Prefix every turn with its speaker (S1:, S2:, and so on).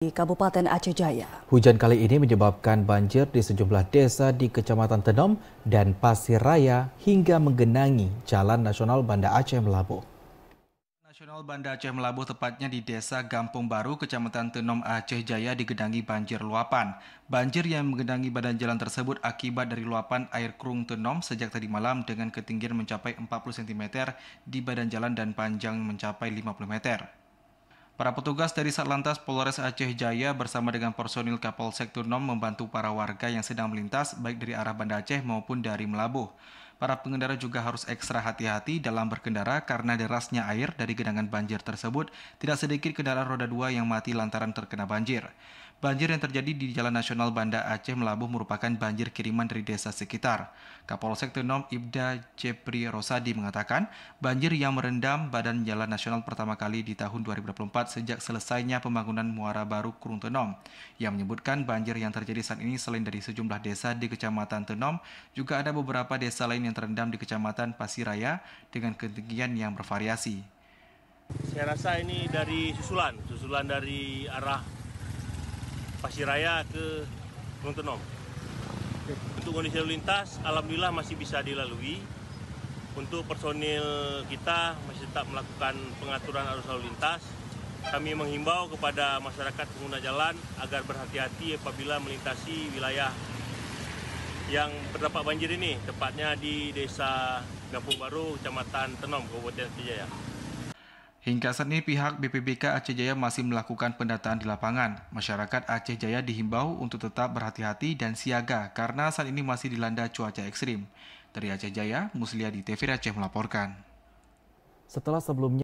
S1: Di Kabupaten Aceh Jaya.
S2: Hujan kali ini menyebabkan banjir di sejumlah desa di Kecamatan Tenom dan Pasir Raya hingga menggenangi Jalan Nasional Banda Aceh Melabuh. Nasional Banda Aceh Melabuh tepatnya di Desa Gampung Baru, Kecamatan Tenom, Aceh Jaya digenangi banjir luapan. Banjir yang menggenangi badan jalan tersebut akibat dari luapan air Krung Tenom sejak tadi malam dengan ketinggian mencapai 40 cm di badan jalan dan panjang mencapai 50 meter. Para petugas dari Satlantas Polres Aceh Jaya bersama dengan personil Kapolsek Tenom membantu para warga yang sedang melintas baik dari arah Banda Aceh maupun dari Melabuh. Para pengendara juga harus ekstra hati-hati dalam berkendara karena derasnya air dari genangan banjir tersebut. Tidak sedikit kendaraan roda 2 yang mati lantaran terkena banjir. Banjir yang terjadi di Jalan Nasional Banda Aceh Melabuh merupakan banjir kiriman dari desa sekitar. Kapolsek Tenom Ibda Jepri Rosadi mengatakan, banjir yang merendam badan Jalan Nasional pertama kali di tahun 2024 sejak selesainya pembangunan muara baru Krung Tenom. Yang menyebutkan banjir yang terjadi saat ini selain dari sejumlah desa di Kecamatan Tenom, juga ada beberapa desa lain yang terendam di Kecamatan Pasir Raya dengan ketinggian yang bervariasi.
S3: Saya rasa ini dari susulan dari arah Pasir Raya ke Krung Tenom. Untuk kondisi lalu lintas, alhamdulillah masih bisa dilalui. Untuk personil kita masih tetap melakukan pengaturan arus lalu lintas. Kami menghimbau kepada masyarakat pengguna jalan agar berhati-hati apabila melintasi wilayah yang terdampak banjir ini, tepatnya di Desa Gampung Baru, Kecamatan Tenom, Kabupaten Aceh Jaya.
S2: Hingga saat ini pihak BPBK Aceh Jaya masih melakukan pendataan di lapangan. Masyarakat Aceh Jaya dihimbau untuk tetap berhati-hati dan siaga karena saat ini masih dilanda cuaca ekstrim. Dari Aceh Jaya, Muslia di TV Aceh melaporkan. Setelah sebelumnya